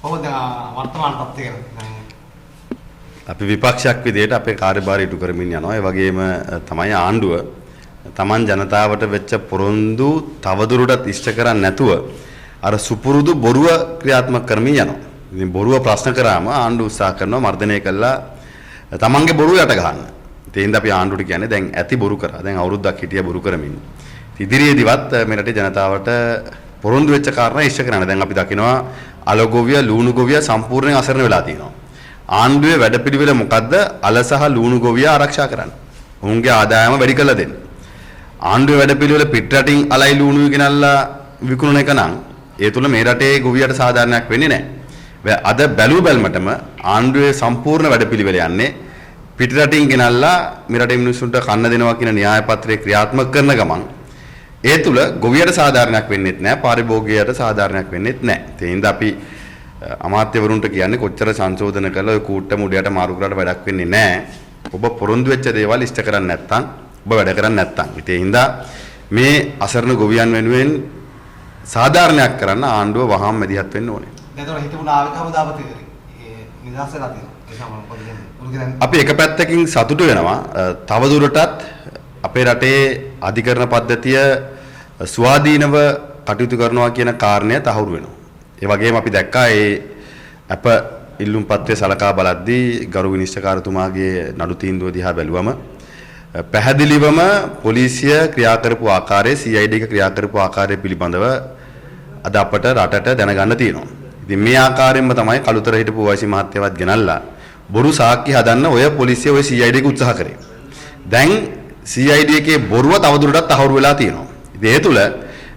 කොහොමද වර්තමාන තත්ත්වය ගැන? අපි විපක්ෂයක් විදිහට අපේ කාර්යභාරය ඉටු කරමින් යනවා. ඒ වගේම තමයි ආණ්ඩුව තමන් ජනතාවට වෙච්ච පොරොන්දු තවදුරටත් ඉෂ්ට කරන්නේ නැතුව අර සුපුරුදු බොරුව ක්‍රියාත්මක කරමින් යනවා. ඉතින් බොරුව ප්‍රශ්න කරාම ආණ්ඩුව උත්සාහ කරනවා මර්ධනය කළා තමන්ගේ බොරුව යට ගන්න. ඒ හින්දා අපි ආණ්ඩුවට කියන්නේ දැන් ඇති බොරු කරා. දැන් අවුරුද්දක් හිටිය බොරු කරමින්. ඉදිරියේදීවත් මේ රටේ ජනතාවට පොරොන්දු වෙච්ච කාරණා ඉෂ්ට කරන්න. දැන් අපි දකිනවා අලගොවිය ලුණු ගොවිය සම්පූර්ණයෙන් අසරණ වෙලා තියෙනවා. ආණ්ඩුවේ වැඩපිළිවෙල මොකද්ද? අල සහ ලුණු ගොවිය ආරක්ෂා කරන්න. ඔවුන්ගේ ආදායම වැඩි කරලා දෙන්න. ආණ්ඩුවේ වැඩපිළිවෙල පිට රටින් අලයි ලුණුයි ගෙනල්ලා විකුණන එක නම් ඒ තුල මේ රටේ ගොවියට සාධාරණයක් වෙන්නේ නැහැ. අද බැලු බැලමටම ආණ්ඩුවේ සම්පූර්ණ වැඩපිළිවෙල යන්නේ පිට රටින් ගෙනල්ලා මේ රටේ මිනිස්සුන්ට කන්න දෙනවා කියන න්‍යාය පත්‍රය ක්‍රියාත්මක කරන ගමන් ඒ තුල ගොවියට සාධාරණයක් වෙන්නේත් නැහැ, පාරිභෝගිකයට සාධාරණයක් වෙන්නේත් නැහැ. ඒ හින්දා අපි අමාත්‍යවරුන්ට කියන්නේ කොච්චර සංශෝධන කළා ඔය කූට්ට මුඩයට මාරු කරලා වැඩක් වෙන්නේ නැහැ. ඔබ පොරොන්දු වෙච්ච දේවල් ඉෂ්ට කරන්නේ නැත්නම් ඔබ වැඩ කරන්නේ නැත්නම්. ඒ හින්දා මේ අසරණ ගොවියන් වෙනුවෙන් සාධාරණයක් කරන්න ආණ්ඩුව වහාම මැදිහත් වෙන්න ඕනේ. දැන් හිතපු නාවික හමුදාපති නිදහස් වෙලා තියෙනවා. අපි එක පැත්තකින් සතුටු වෙනවා. තවදුරටත් අපේ රටේ අධිකරණ පද්ධතිය ස්වාධීනව කටයුතු කරනවා කියන කාරණය තහවුරු වෙනවා. ඒ වගේම අපි දැක්කා ඒ අප ඉල්ලුම් පත්‍රය සලකා බලද්දී ගරු විනිශ්චයකාරතුමාගේ නඩු තීන්දුව දිහා බැලුවම පැහැදිලිවම පොලිසිය ක්‍රියා කරපු ආකාරය CID එක ක්‍රියා කරපු ආකාරය පිළිබඳව අද අපට රටට දැනගන්න තියෙනවා. ඉතින් මේ ආකාරයෙන්ම තමයි කළුතර හිටපු වයිසි මහත්තයවත් ගෙනල්ලා බොරු සාක්ෂි හදන්න ඔය පොලිසිය ඔය CID එක උත්සාහ කරේ. දැන් CID එකේ බොරුව තවදුරටත් තහවුරු වෙලා තියෙනවා. ඉතින් ඒ තුල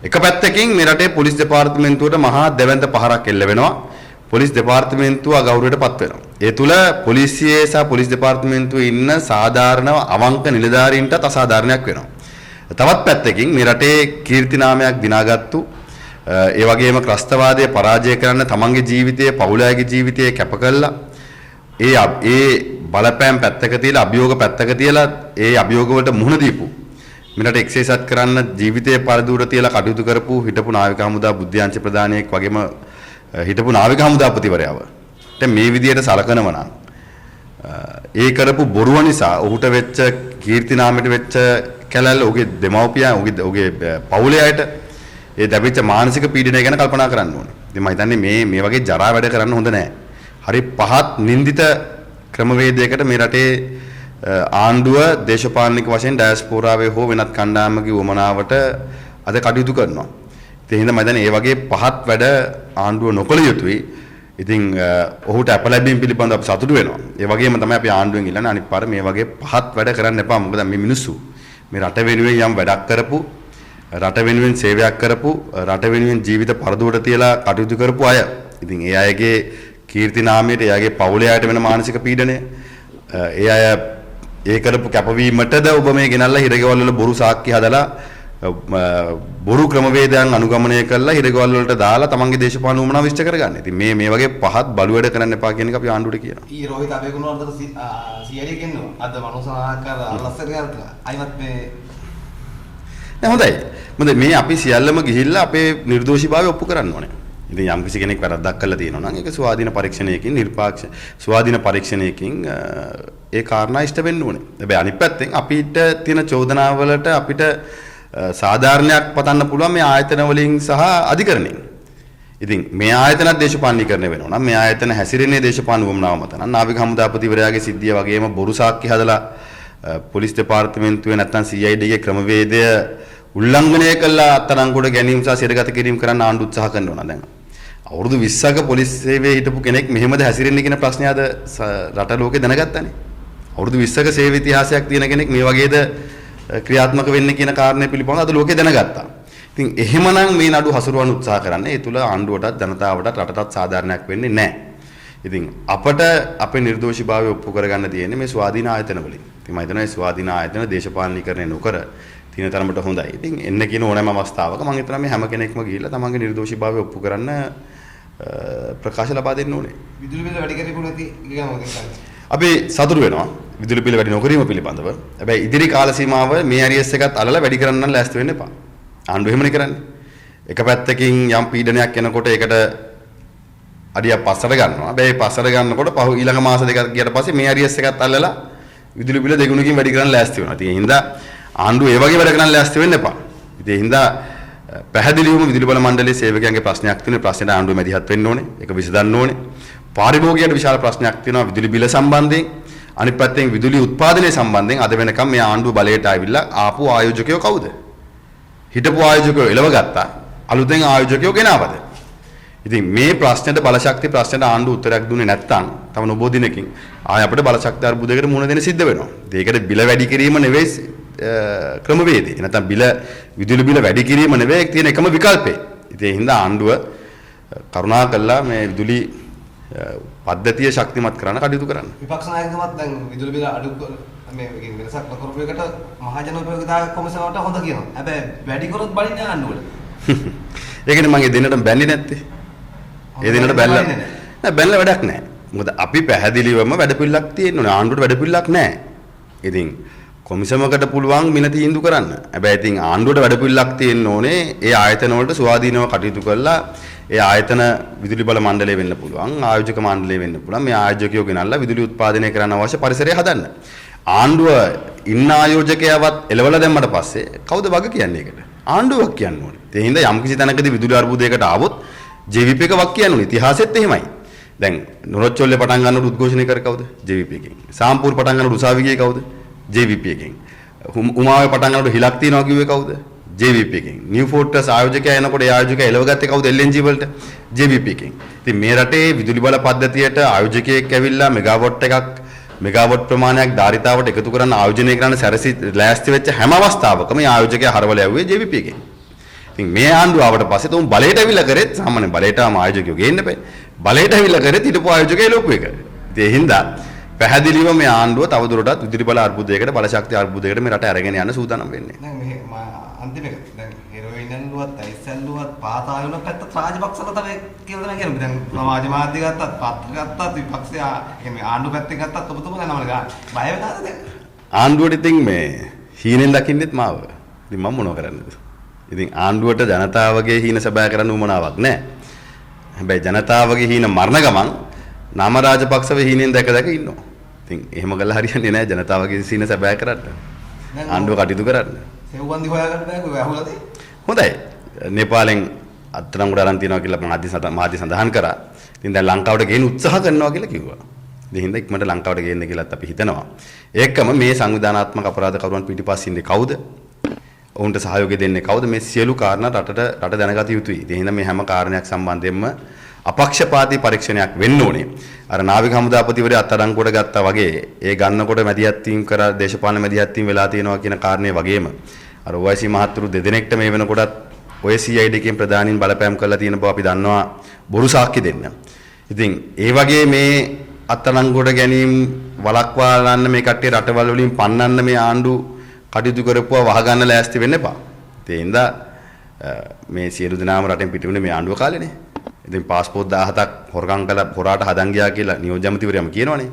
එක පැත්තකින් මේ රටේ පොලිස් දෙපාර්තමේන්තුවට මහා දැවැන්ත පහරක් එල්ල වෙනවා. පොලිස් දෙපාර්තමේන්තුව අගෞරවයටපත් වෙනවා. ඒ තුල පොලිසියේ සහ පොලිස් දෙපාර්තමේන්තුවේ ඉන්න සාධාරණ අවංක නිලධාරීන්ටත් අසාධාරණයක් වෙනවා. තවත් පැත්තකින් මේ රටේ කීර්තිනාමයක් දිනාගත්තු ඒ වගේම ක්‍රස්තවාදයේ පරාජය කරන්න තමන්ගේ ජීවිතයේ පවුලගේ ජීවිතයේ කැප කළා. ඒ බලපෑම් පැත්තක තියලා අභියෝග පැත්තක තියලා ඒ අභියෝග වලට මුහුණ දීපු මිනට එක්සේසත් කරන්න ජීවිතයේ පරදුර තියලා කටයුතු කරපු හිටපු නාවික හමුදා බුද්ධාංශ ප්‍රධානියෙක් වගේම හිටපු නාවික හමුදාපතිවරයාව. දැන් මේ විදියට සලකනව නම් ඒ කරපු බොරුව නිසා ඔහුට වෙච්ච කීර්තිනාමයට වෙච්ච කැලැල්ල ඔහුගේ දෙමව්පියන් ඔහුගේ පවුලේ අයට ඒ දැවිච්ච මානසික පීඩනය ගැන කල්පනා කරන්න ඕනේ. ඉතින් මම හිතන්නේ මේ වගේ ජරා වැඩ කරන්න හොඳ නැහැ. හරි පහත් නින්දිත ක්‍රමවේදයකට මේ රටේ ආණ්ඩුව දේශපාලනික වශයෙන් ඩයස්පෝරාවේ හෝ වෙනත් කණ්ඩායමක වමනාවට අද කටයුතු කරනවා. ඒ හින්දා මම දැන් මේ වගේ පහත් වැඩ ආණ්ඩුව නොකළ යුතුයි. ඉතින් ඔහුට අප ලැබීම් පිළිබඳව අපි සතුටු වෙනවා. ඒ වගේම තමයි අපි ආණ්ඩුවෙන් ඉල්ලන්නේ අනිත් පාර මේ වගේ පහත් වැඩ කරන්න එපා. මොකද මේ මිනිස්සු මේ රට වෙනුවෙන් යම් වැඩක් කරපු, රට වෙනුවෙන් සේවයක් කරපු, රට වෙනුවෙන් ජීවිත පරදුවට තියලා කටයුතු කරපු අය. ඉතින් ඒ අයගේ කීර්තිනාමයට, ඒ අයගේ පවුලේ අයට වෙන මානසික පීඩනය, ඒ අය ඒ කරපු කැපවීමටද ඔබ මේ ගෙනල්ලා හිරගෙවල් වල බොරු සාක්ෂි හදලා බොරු ක්‍රමවේදයන් අනුගමනය කරලා හිරගෙවල් වලට දාලා තමන්ගේ දේශපාලන උමනාව විශ්ච කරගන්න. ඉතින් මේ වගේ පහත් බලු වැඩ කරන්න එපා කියන එක අපි ආණ්ඩුවට කියනවා. ඊ රෝහිත අබේගුණවර්ධන CID ගෙන්නවා. අද මනෝසහකාර අල්ලස්සට ගත්තා. අයිමත් මේ නෑ හොඳයි. මොකද මේ අපි සියල්ලම ගිහිල්ලා අපේ නිර්දෝෂීභාවය ඔප්පු කරන්න ඕනේ. ඉතින් යම් කිසි කෙනෙක් වැරද්දක් කළා තියෙනවා නම් ඒක ස්වාධීන පරීක්ෂණයකින් නිර්පාක්ෂ ස්වාධීන පරීක්ෂණයකින් ඒ කාරණා ඉෂ්ට වෙන්න ඕනේ. හැබැයි අනිත් පැත්තෙන් අපිට තියෙන චෝදනාවලට අපිට සාධාරණයක් පතන්න පුළුවන් මේ ආයතන වලින් සහ අධිකරණයෙන්. ඉතින් මේ ආයතන දේශපාලනීකරණය වෙනවා නම් මේ ආයතන හැසිරෙන්නේ දේශපාලන වමනාව මත නම් නාවික හමුදාපතිවරයාගේ සිද්ධිය වගේම බොරු සාක්ෂි හදලා පොලිස් දෙපාර්තමේන්තුවේ නැත්නම් CID ගේ ක්‍රමවේදය උල්ලංඝනය කළා අත්අඩංගුවට ගැනීම සහ සිරගත කිරීම කරන්න ආණ්ඩු උත්සාහ කරනවා දැන්. අවුරුදු 20ක පොලිස් සේවයේ හිටපු කෙනෙක් මෙහෙමද හැසිරෙන්නේ කියන ප්‍රශ්නය අද රට ලෝකේ දැනගත්තානේ. අවුරුදු 20ක සේව ඉතිහාසයක් තියෙන කෙනෙක් මේ වගේද ක්‍රියාත්මක වෙන්නේ කියන කාරණේ පිළිබඳව අද ලෝකේ දැනගත්තා. ඉතින් එහෙමනම් මේ නඩු හසුරවන්න උත්සාහ කරන්නේ ඒ තුල ආණ්ඩුවටත් ජනතාවටත් රටටත් සාධාරණයක් වෙන්නේ නැහැ. ඉතින් අපට අපේ නිර්දෝෂීභාවය ඔප්පු කරගන්න තියෙන්නේ මේ ස්වාධීන ආයතන වලින්. ඉතින් මම හිතනවා මේ ස්වාධීන ආයතන දේශපාලනීකරණය නොකර තියෙන තරමට හොඳයි. ඉතින් එන්න කියන ඕනෑම අවස්ථාවක මම හිතනවා මේ හැම කෙනෙක්ම ගිහිල්ලා තමන්ගේ නිර්දෝෂීභාවය ඔප්පු කරන්න ප්‍රකාශ ලබා දෙන්න ඕනේ. විදුලි බිල වැඩි කරපු නැති අපි සතුටු වෙනවා විදුලි බිල වැඩි නොකිරීම පිළිබඳව. හැබැයි ඉදිරි කාල සීමාව මේ ඇරියස් එකත් අල්ලලා වැඩි කරන්න නම් ලෑස්ති වෙන්න එපා. ආණ්ඩුව එහෙමනේ කරන්නේ. එක පැත්තකින් යම් පීඩනයක් එනකොට ඒකට අඩියක් පස්සට ගන්නවා. හැබැයි පස්සට ගන්නකොට පහු ඊළඟ මාස දෙකක් ගියට පස්සේ මේ අරියස් එකත් අල්ලලා විදුලි බිල දෙගුණකින් වැඩි කරන්න ලෑස්ති වෙනවා. ඉතින් ඒ හින්දා ආණ්ඩුව ඒ වගේ වැඩ කරන්න ලෑස්ති වෙන්න එපා. ඉතින් ඒ හින්දා පැහැදිලිවම විදුලි බල මණ්ඩලයේ සේවකයන්ගේ ප්‍රශ්නයක් තියෙනවා. ප්‍රශ්නෙට ආණ්ඩුව මැදිහත් වෙන්න ඕනේ. ඒක විසඳන්න ඕනේ. පාරිභෝගිකයට විශාල ප්‍රශ්නයක් තියෙනවා විදුලි බිල සම්බන්ධයෙන්. අනිත් පැත්තෙන් විදුලි උත්පාදනය සම්බන්ධයෙන් අද වෙනකම් මේ ආණ්ඩුව බලයට ආවිල්ලා ආපු ආයෝජකයෝ කවුද? හිටපු ආයෝජකයෝ එළව ගත්තා. අලුතෙන් ආයෝජකයෝ ගෙනාවද? ඉතින් මේ ප්‍රශ්නෙට බලශක්ති ප්‍රශ්නෙට ආණ්ඩුව උත්තරයක් දුන්නේ නැත්නම් තව නොබෝ දිනකින් ආය අපිට බලශක්ති අර්බුදයකට මුහුණ දෙන්න සිද්ධ වෙනවා. ඒකට බිල වැඩි කිරීම නෙවෙයි ක්‍රමවේදය. නැත්නම් විදුලි බිල වැඩි කිරීම නෙවෙයි තියෙන එකම විකල්පේ. ඉතින් ඒ හින්දා ආණ්ඩුව කරුණාකරලා මේ විදුලි පද්ධතිය ශක්තිමත් කරන්න කටයුතු කරන්න. විපක්ෂ නායකතුමත් දැන් විදුලි බිල අඩු මේ වෙනසක් නොකරපු එකට මහජන උපයෝගිතා කොමිසමට හොඳ කියනවා. හැබැයි වැඩි කරොත් බලින්නේ ආණ්ඩුවට. ඒකනේ මම ඒ දෙන්නට බැන්නේ නැත්තේ. ඒ දෙන්නට බැලලා නෑ බැලලා වැඩක් නෑ. මොකද අපි පැහැදිලිවම වැඩපිළිවෙලක් තියෙනවා. ආණ්ඩුවට වැඩපිළිවෙලක් නෑ. ඉතින් කොමිසමකට පුළුවන් මින තීන්දුව කරන්න. හැබැයි ඉතින් ආණ්ඩුවට වැඩපිළිවෙලක් තියෙන්න ඕනේ. ඒ ආයතන වලට ස්වාධීනව කටයුතු කරලා ඒ ආයතන විදුලි බල මණ්ඩලය වෙන්න පුළුවන්, ආයෝජක මණ්ඩලය වෙන්න පුළුවන්. මේ ආයෝජකයෝ ගෙනල්ලා විදුලි උත්පාදනය කරන්න අවශ්‍ය පරිසරය හදන්න. ආණ්ඩුව ඉන්න ආයෝජකයවත් එලවලා දැම්මට පස්සේ කවුද වග කියන්නේ ඒකට? ආණ්ඩුවක් කියන්න ඕනේ. ඒ හින්දා යම්කිසි තැනකදී විදුලි අර්බුදයකට ආවොත් JVP එක වක් කියන්න ඕනේ. ඉතිහාසෙත් එහෙමයි. දැන් නොරොච්චොල්ලේ පටන් ගන්නකොට උද්ඝෝෂණය කර කවුද? JVP එකෙන්. සාම්පූර් පටන් ගන්නකොට උසාවි ගියේ කවුද? JVP එකෙන්. උමාවේ පටන් ගන්නකොට හිලක් තියනවා කිව්වේ කවුද? JVP එකෙන්. නිව් ෆෝර්ට්‍රස් ආයෝජකයා එනකොට ඒ ආයෝජකයා එලවගත්තේ කවුද? LNG වලට JVP එකෙන්. ඉතින් මේ රටේ විදුලි බල පද්ධතියට ආයෝජකයෙක් ඇවිල්ලා මෙගාවොට් ප්‍රමාණයක් ධාරිතාවට එකතු කරන්න ආයෝජනය කරන්න සැරසි ලෑස්ති වෙච්ච හැම අවස්ථාවකම මේ ආයෝජකයා හරවල යවුවේ JVP එකෙන්. ඉතින් මේ ආණ්ඩුව ආවට පස්සේ තුන් බලයට ඇවිල්ලා කරෙත් සාමාන්‍ය බලයටම ආයෝජකයෝ ගේන්න බෑ. බලයට ඇවිල්ලා කරෙත් හිටපු ආයෝජකයා ලොකු එක. ඉතින් ඒ හින්දා පැහැදිලිව මේ ආණ්ඩුව තවදුරටත් විදුලි බල අර්බුදයකට බලශක්ති අර්බුදයකට මේ රට අරගෙන යන්න සූදානම් වෙන්නේ. දැන් මේ අන්තිම එක දැන් හෙරොයින් ඇල්ලුවත් ඇයිසැල්ලුවත් පාතායුන පැත්ත රාජපක්ෂලා තමයි කියලා තමයි කියන්නේ. දැන් සමාජ මාධ්‍ය ගත්තත් පත්‍ර ගත්තත් විපක්ෂයා කියන්නේ ආණ්ඩුව පැත්තෙන් ගත්තත් ඔබතුමා නමල ගන්න. බය වෙනවද දැන්? ආණ්ඩුවට ඉතින් මේ හීනෙන් දකින්නෙත් මාව. ඉතින් මම මොනව කරන්නද? ඉතින් ආණ්ඩුවට ජනතාවගේ හීන සබෑ කරන්න උවමනාවක් නැහැ. හැබැයි ජනතාවගේ හීන මරණ ගමන් නාම රාජපක්ෂව හීනෙන් දැක ඉන්නවා. ඉතින් එහෙම කළා හරියන්නේ නැහැ ජනතාවගේ හීන සබෑ කරන්න. ආණ්ඩුව කටයුතු කරන්න. සෙව්වන්දි හොයාගන්න බෑ කොහේ ඇහුලාද? හොඳයි. නේපාලෙන් අත්අඩංගුවට අරන් තියනවා කියලා මාධ්‍ය සඳහන් කරා. ඉතින් දැන් ලංකාවට ගේන්න උත්සාහ කරනවා කියලා කිව්වා. ඒ හින්දා ඉක්මනට ලංකාවට ගේන්න කියලාත් අපි හිතනවා. ඒකම මේ සංවිධානාත්මක අපරාධ කරුවන් පිටිපස්සින් ඉන්නේ කවුද? ඔවුන්ට සහයෝගය දෙන්නේ කවුද? මේ සියලු කාරණා රට දැනගත යුතුයි. ඒ හින්දා මේ හැම කාරණයක් සම්බන්ධයෙන්ම අපක්ෂපාතී පරීක්ෂණයක් වෙන්න ඕනේ. අර නාවික හමුදාපතිවරයා අත්අඩංගුවට ගත්තා වගේ ඒ ගන්නකොට මැදිහත් වීම කරා දේශපාලන මැදිහත් වීම වෙලා තියෙනවා කියන කාරණේ වගේම අර OIC මහත්තුරු දෙදෙනෙක්ට මේ වෙනකොටත් ඔය CID එකෙන් ප්‍රධානීන් බලපෑම් කරලා තියෙන බව අපි දන්නවා බොරු සාක්ෂි දෙන්න. ඉතින් ඒ වගේ මේ අත්අඩංගුවට ගැනීම වළක්වා ගන්න මේ කට්ටිය රටවල් වලින් පන්නන්න මේ ආණ්ඩුව කටයුතු කරපුවා වහගන්න ලෑස්ති වෙන්න එපා. ඒ හින්දා මේ සියලු දෙනාම රටෙන් පිටුනේ මේ ආණ්ඩුව කාලේනේ. ඉතින් පාස්පෝර්ට් 17ක් හොරකම් කළා හොරාට හදන් ගියා කියලා නියෝජ්‍ය ඇමතිවරයාම කියනවනේ.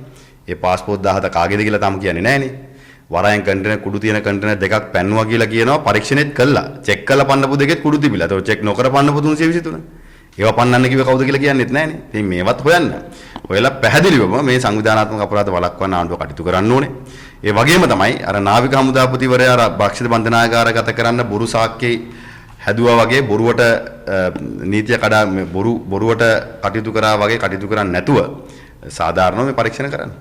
ඒ පාස්පෝර්ට් 17 කාගේද කියලා තාම කියන්නේ නැහනේ. වරයන් කන්ටේනර් කුඩු තියෙන කන්ටේනර් දෙකක් පැන්නුවා කියලා කියනවා පරීක්ෂණෙත් කළා. චෙක් කරලා පන්නපු දෙකෙත් කුඩු තිබිලා. ඒක චෙක් නොකර පන්නපු 323. ඒවා පන්නන්න කිව්ව කවුද කියලා කියන්නෙත් නැහනේ. ඉතින් මේවත් හොයන්න. ඔයලා පැහැදිලිවම මේ සංවිධානාත්මක අපරාධ වළක්වන්න ආණ්ඩුව කටයුතු කරන්න ඕනේ. ඒ වගේම තමයි අර නාවික හමුදාපතිවරයා අර භක්ෂිත බන්ධනාගාරගත කරන්න බොරු සාක්කේ හැදුවා වගේ බොරුවට නීතිය කඩා බොරුවට කටයුතු කරා වගේ කටයුතු කරන්නේ නැතුව සාධාරණව මේ පරීක්ෂණ කරන්න.